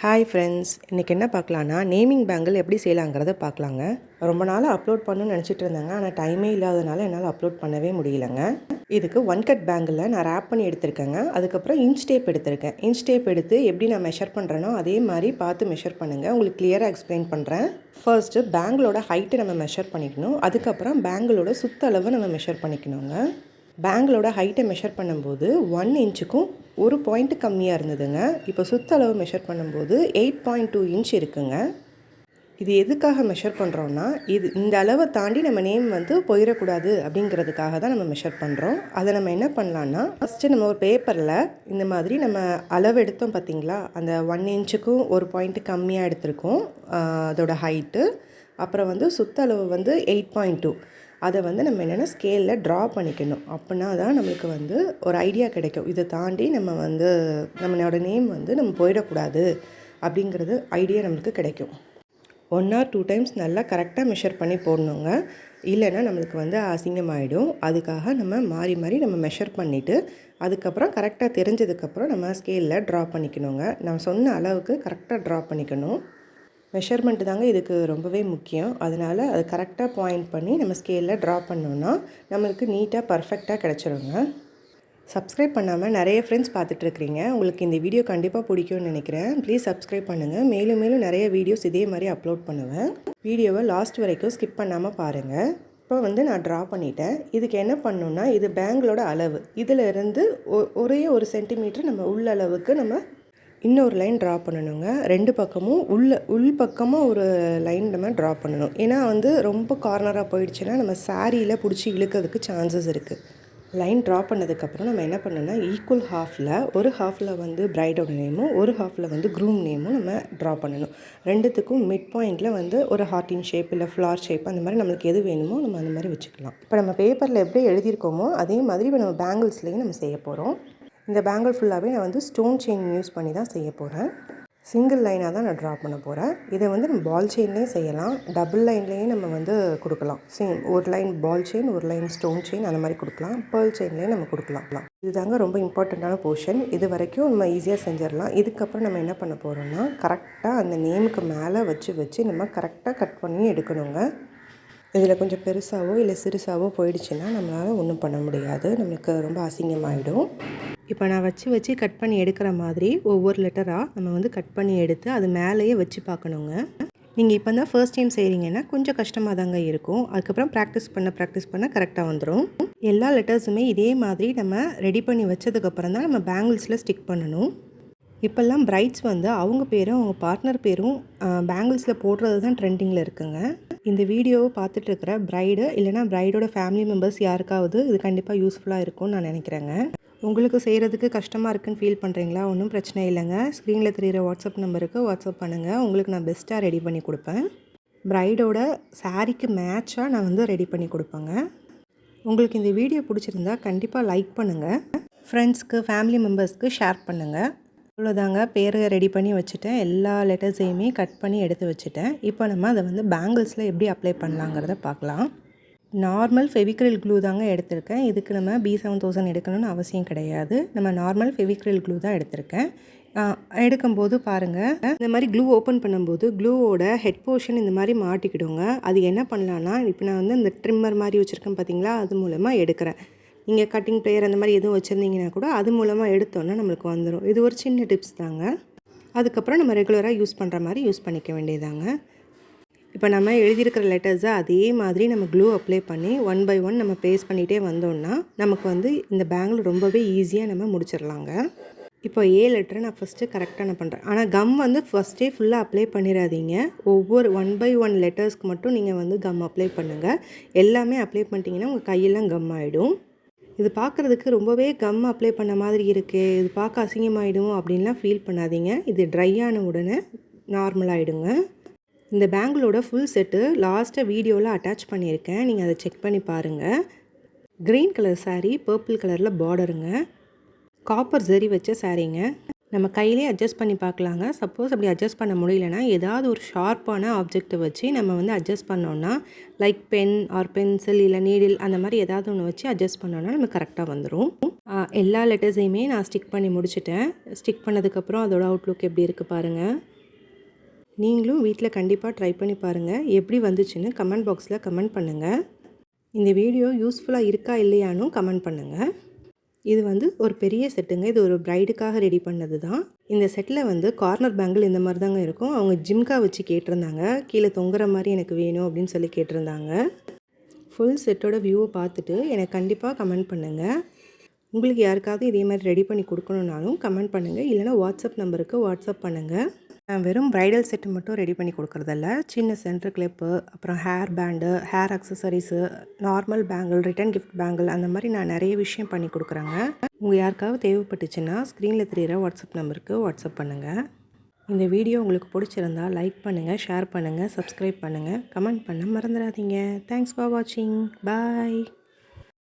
Hi friends, இன்றைக்கி என்ன பார்க்கலான்னா naming bangle எப்படி செய்யலாங்கிறத பார்க்கலாங்க. ரொம்ப நாள் அப்லோட் பண்ணணும்னு நினச்சிட்டு இருந்தாங்க, ஆனால் டைமே இல்லாதனால என்னால் அப்லோட் பண்ணவே முடியலைங்க. இதுக்கு ஒன் கட் பேங்கிளில் நான் ரேப் பண்ணி எடுத்திருக்கேங்க. அதுக்கப்புறம் இன்ச் டேப் எடுத்திருக்கேன். இன்ச் டேப் எடுத்து எப்படி நான் மெஷர் பண்ணுறேனோ அதே மாதிரி பார்த்து மெஷர் பண்ணுங்கள். உங்களுக்கு கிளியராக எக்ஸ்பிளைன் பண்ணுறேன். ஃபர்ஸ்ட்டு பேங்கிளோட ஹைட்டை நம்ம மெஷர் பண்ணிக்கணும். அதுக்கப்புறம் பேங்கிளோட சுற்றளவு நம்ம மெஷர் பண்ணிக்கணுங்க. பேங்கிளோட ஹைட்டை மெஷர் பண்ணும்போது 1 இன்ச்சுக்கும் ஒரு பாயிண்ட்டு கம்மியாக இருந்ததுங்க. இப்போ சுற்றளவு மெஷர் பண்ணும்போது 8.2 இன்ச் இருக்குங்க. இது எதுக்காக மெஷர் பண்ணுறோன்னா, இந்த அளவை தாண்டி நம்ம நேம் போயிடக்கூடாது அப்படிங்கிறதுக்காக தான் நம்ம மெஷர் பண்ணுறோம். அதை நம்ம என்ன பண்ணலான்னா, ஃபஸ்ட்டு நம்ம ஒரு பேப்பரில் இந்த மாதிரி நம்ம அளவு எடுத்தோம் பார்த்திங்களா, அந்த 1 இன்ச்சுக்கும் ஒரு பாயிண்ட்டு கம்மியாக எடுத்திருக்கோம் அதோட ஹைட்டு. அப்புறம் சுற்றளவு 8.2. அதை நம்ம என்னென்னா ஸ்கேலில் ட்ரா பண்ணிக்கணும். அப்படின்னா தான் நம்மளுக்கு ஒரு ஐடியா கிடைக்கும். இதை தாண்டி நம்ம நம்மளோட நேம் நம்ம போயிடக்கூடாது அப்படிங்கிறது ஐடியா நம்மளுக்கு கிடைக்கும். 1 or 2 டைம்ஸ் நல்லா கரெக்டாக மெஷர் பண்ணி போடணுங்க. இல்லைன்னா நம்மளுக்கு அசிங்கமாகிடும். அதுக்காக நம்ம மாறி மாறி நம்ம மெஷர் பண்ணிவிட்டு அதுக்கப்புறம் கரெக்டாக தெரிஞ்சதுக்கப்புறம் நம்ம ஸ்கேலில் ட்ரா பண்ணிக்கணுங்க. நான் சொன்ன அளவுக்கு கரெக்டாக ட்ரா பண்ணிக்கணும். மெஷர்மெண்ட்டு தாங்க இதுக்கு ரொம்பவே முக்கியம். அதனால் அது கரெக்டாக பாயிண்ட் பண்ணி நம்ம ஸ்கேலில் ட்ரா பண்ணோன்னா நம்மளுக்கு நீட்டாக பர்ஃபெக்டாக கிடச்சிருங்க. சப்ஸ்கிரைப் பண்ணாமல் நிறைய ஃப்ரெண்ட்ஸ் பார்த்துட்ருக்கிறீங்க. உங்களுக்கு இந்த வீடியோ கண்டிப்பாக பிடிக்கும்னு நினைக்கிறேன். ப்ளீஸ் சப்ஸ்கிரைப் பண்ணுங்கள். மேலும் மேலும் நிறைய வீடியோஸ் இதே மாதிரி அப்லோட் பண்ணுவேன். வீடியோவை லாஸ்ட் வரைக்கும் ஸ்கிப் பண்ணாமல் பாருங்கள். இப்போ நான் ட்ரா பண்ணிட்டேன். இதுக்கு என்ன பண்ணணுன்னா, இது பேங்கிளோட அளவு. இதிலிருந்து ஒரே 1 சென்டிமீட்டர் நம்ம உள்ளளவுக்கு நம்ம இன்னொரு லைன் ட்ரா பண்ணணுங்க. 2 பக்கமும் உள் பக்கமாக ஒரு லைன் நம்ம ட்ரா பண்ணணும். ஏன்னா ரொம்ப கார்னராக போயிடுச்சுன்னா நம்ம சாரியில் பிடிச்சி இழுக்கிறதுக்கு சான்சஸ் இருக்குது. லைன் ட்ரா பண்ணதுக்கப்புறம் நம்ம என்ன பண்ணணும்னா, ஈக்குவல் ஒரு ஹாஃபில் பிரைடோட நேமும் ஒரு ஹாஃபில் க்ரூம் நேமும் நம்ம ட்ரா பண்ணணும். ரெண்டுத்துக்கும் மிட் பாயிண்டில் ஒரு ஹார்ட்டின் ஷேப் இல்லை ஃப்ளார் ஷேப் அந்த மாதிரி நம்மளுக்கு எது வேணுமோ நம்ம அந்த மாதிரி வச்சுக்கலாம். இப்போ நம்ம பேப்பரில் எப்படி எழுதியிருக்கோமோ அதே மாதிரி இப்போ நம்ம பேங்கிள்ஸ்லேயும் நம்ம செய்ய போகிறோம். இந்த பேங்கிள் ஃபுல்லாகவே நான் ஸ்டோன் செயின் யூஸ் பண்ணி தான் செய்ய போகிறேன். சிங்கிள் லைனாக தான் நான் ட்ரா பண்ண போகிறேன். இதை நம்ம பால் செயின்லேயும் செய்யலாம், டபுள் லைன்லேயும் நம்ம கொடுக்கலாம். சேம் ஒரு லைன் பால் செயின், ஒரு லைன் ஸ்டோன் செயின் அந்த மாதிரி கொடுக்கலாம். பேர்ல் செயின்லேயும் நம்ம கொடுக்கலாம். இதுதாங்க ரொம்ப இம்பார்ட்டண்ட்டான போர்ஷன். இது வரைக்கும் நம்ம ஈஸியாக செஞ்சிடலாம். இதுக்கப்புறம் நம்ம என்ன பண்ண போகிறோம்னா, கரெக்டாக அந்த நேமுக்கு மேலே வச்சு நம்ம கரெக்டாக கட் பண்ணி எடுக்கணுங்க. இதில் கொஞ்சம் பெருசாவோ இல்லை சிறுசாவோ போயிடுச்சுன்னா நம்மளால் ஒன்றும் பண்ண முடியாது. நம்மளுக்கு ரொம்ப அசிங்கமாகிடும். இப்போ நான் வச்சு கட் பண்ணி எடுக்கிற மாதிரி ஒவ்வொரு லெட்டராக நம்ம கட் பண்ணி எடுத்து அது மேலேயே வச்சு பார்க்கணுங்க. நீங்கள் இப்போ தான் ஃபர்ஸ்ட் டைம் செய்கிறீங்கன்னா கொஞ்சம் கஷ்டமாக தாங்க இருக்கும். அதுக்கப்புறம் ப்ராக்டிஸ் பண்ண கரெக்டாக வந்துடும். எல்லா லெட்டர்ஸுமே இதே மாதிரி நம்ம ரெடி பண்ணி வச்சதுக்கப்புறம் தான் நம்ம பேங்கிள்ஸில் ஸ்டிக் பண்ணணும். இப்போல்லாம் பிரைட்ஸ் அவங்க பேரும் அவங்க பார்ட்னர் பேரும் பேங்கிள்ஸில் போடுறது தான் ட்ரெண்டிங்கில் இருக்குங்க. இந்த வீடியோவை பார்த்துட்ருக்கிற பிரைடு இல்லைனா பிரைடோட ஃபேமிலி மெம்பர்ஸ் யாருக்காவது இது கண்டிப்பாக யூஸ்ஃபுல்லாக இருக்கும்னு நான் நினைக்கிறேங்க. உங்களுக்கு செய்கிறதுக்கு கஷ்டமாக இருக்குன்னு ஃபீல் பண்ணுறீங்களா? ஒன்றும் பிரச்சனை இல்லைங்க. ஸ்க்ரீனில் தெரிகிற வாட்ஸ்அப் நம்பருக்கு வாட்ஸ்அப் பண்ணுங்கள். உங்களுக்கு நான் பெஸ்ட்டாக ரெடி பண்ணி கொடுப்பேன். பிரைடோட சாரீக்கு மேட்சாக நான் ரெடி பண்ணி கொடுப்பேங்க. உங்களுக்கு இந்த வீடியோ பிடிச்சிருந்தா கண்டிப்பாக லைக் பண்ணுங்கள். ஃப்ரெண்ட்ஸ்க்கு ஃபேமிலி மெம்பர்ஸ்க்கு ஷேர் பண்ணுங்கள். இவ்வளோதாங்க. பேரை ரெடி பண்ணி வச்சுட்டேன். எல்லா லெட்டர்ஸையுமே கட் பண்ணி எடுத்து வச்சுட்டேன். இப்போ நம்ம அதை பேங்கிள்ஸில் எப்படி அப்ளை பண்ணலாங்கிறத பார்க்கலாம். நார்மல் ஃபெவிக்ரில் க்ளூ தாங்க எடுத்திருக்கேன். இதுக்கு நம்ம B7000 எடுக்கணும்னு அவசியம் கிடையாது. நம்ம நார்மல் ஃபெவிக்ரில் க்ளூ தான் எடுத்திருக்கேன். எடுக்கும்போது பாருங்கள், இந்த மாதிரி க்ளூ ஓப்பன் பண்ணும்போது க்ளூவோட ஹெட் போர்ஷன் இந்த மாதிரி மாட்டிக்கிடுங்க. அது என்ன பண்ணலான்னா, இப்போ நான் இந்த ட்ரிம்மர் மாதிரி வச்சுருக்கேன் பார்த்தீங்களா, அது மூலமாக எடுக்கிறேன். நீங்கள் கட்டிங் பிளேயர் அந்த மாதிரி எதுவும் வச்சுருந்தீங்கன்னா கூட அது மூலமாக எடுத்தோன்னா நம்மளுக்கு வந்துடும். இது ஒரு சின்ன டிப்ஸ் தாங்க. அதுக்கப்புறம் நம்ம ரெகுலராக யூஸ் பண்ணுற மாதிரி யூஸ் பண்ணிக்க வேண்டியதாங்க. இப்போ நம்ம எழுதியிருக்கிற லெட்டர்ஸை அதே மாதிரி நம்ம க்ளூ அப்ளை பண்ணி 1 by 1 நம்ம பேஸ்ட் பண்ணிகிட்டே வந்தோம்னா நமக்கு இந்த பேங்கிள் ரொம்பவே ஈஸியாக நம்ம முடிச்சிடலாங்க. இப்போ ஏ லெட்டரை நான் ஃபஸ்ட்டு கரெக்டாக நான் பண்ணுறேன். ஆனால் கம் ஃபஸ்ட்டே ஃபுல்லாக அப்ளை பண்ணிடாதீங்க. ஒவ்வொரு 1 by 1 லெட்டர்ஸ்க்கு மட்டும் நீங்கள் கம் அப்ளை பண்ணுங்கள். எல்லாமே அப்ளை பண்ணிட்டீங்கன்னா உங்கள் கையெல்லாம் கம் ஆகிடும். இது பார்க்குறதுக்கு ரொம்பவே கம் அப்ளை பண்ண மாதிரி இருக்குது, இது பார்க்க அசிங்கமாகிடும் அப்படின்லாம் ஃபீல் பண்ணாதீங்க. இது ட்ரை ஆன உடனே நார்மலாகிடுங்க. இந்த பேங்கிளோட ஃபுல் செட்டு லாஸ்ட்டாக வீடியோவில் அட்டாச் பண்ணியிருக்கேன். நீங்கள் அதை செக் பண்ணி பாருங்கள். க்ரீன் கலர் சாரீ, பர்பிள் கலரில் பார்டருங்க, காப்பர் ஜரி வச்ச சாரீங்க. நம்ம கையிலே அட்ஜஸ்ட் பண்ணி பார்க்கலாங்க. சப்போஸ் அப்படி அட்ஜஸ்ட் பண்ண முடியலன்னா, ஏதாவது ஒரு ஷார்ப்பான ஆப்ஜெக்ட்டை வச்சு நம்ம வந்து அட்ஜஸ்ட் பண்ணோம்னா, லைக் பென் ஆர் பென்சில் இல்ல நீடில் அந்த மாரி ஏதாவது ஒண்ணு வச்சு அட்ஜஸ்ட் பண்ணோம்னா நமக்கு கரெக்ட்டா வந்துரும். எல்லா லெட்டர்ஸையுமே நான் ஸ்டிக் பண்ணி முடிச்சுட்டேன். ஸ்டிக் பண்ணதுக்கப்புறம் அதோட அவுட்லுக் எப்படி இருக்கு பாருங்க. நீங்களும் வீட்ல கண்டிப்பா ட்ரை பண்ணி பாருங்க. எப்படி வந்துச்சுன்னு கமெண்ட் பாக்ஸ்ல கமெண்ட் பண்ணுங்க. இந்த வீடியோ யூஸ்ஃபுல்லா இருக்கா இல்லையான்னும் கமெண்ட் பண்ணுங்க. இது வந்து ஒரு பெரிய செட்டுங்க. இது ஒரு பிரைடுக்காக ரெடி பண்ணது தான். இந்த செட்டில் வந்து கார்னர் பேங்கிள் இந்த மாதிரி தாங்க இருக்கும். அவங்க ஜிம்கா வச்சு கேட்டிருந்தாங்க. கீழே தொங்குற மாதிரி எனக்கு வேணும் அப்படின்னு சொல்லி கேட்டிருந்தாங்க. ஃபுல் செட்டோட வியூவை பார்த்துட்டு எனக்கு கண்டிப்பாக கமெண்ட் பண்ணுங்கள். உங்களுக்கு யாருக்காவது இதே மாதிரி ரெடி பண்ணி கொடுக்கணுன்னாலும் கமெண்ட் பண்ணுங்கள். இல்லைனா வாட்ஸ்அப் நம்பருக்கு வாட்ஸ்அப் பண்ணுங்கள். நான் வெறும் ப்ரைடல் செட்டு மட்டும் ரெடி பண்ணி கொடுக்குறதில்ல. சின்ன சென்டர் கிளிப்பு, அப்புறம் hair band, hair accessories, normal bangle, return gift bangle அந்த மாதிரி நான் நிறைய விஷயம் பண்ணி கொடுக்குறேங்க. உங்கள் யாருக்காவது தேவைப்பட்டுச்சுன்னா ஸ்க்ரீனில் தெரிகிற வாட்ஸ்அப் நம்பருக்கு வாட்ஸ்அப் பண்ணுங்கள். இந்த வீடியோ உங்களுக்கு பிடிச்சிருந்தா லைக் பண்ணுங்கள், ஷேர் பண்ணுங்கள், சப்ஸ்கிரைப் பண்ணுங்கள், கமெண்ட் பண்ண மறந்துடாதீங்க. தேங்க்ஸ் ஃபார் வாட்சிங். பாய்.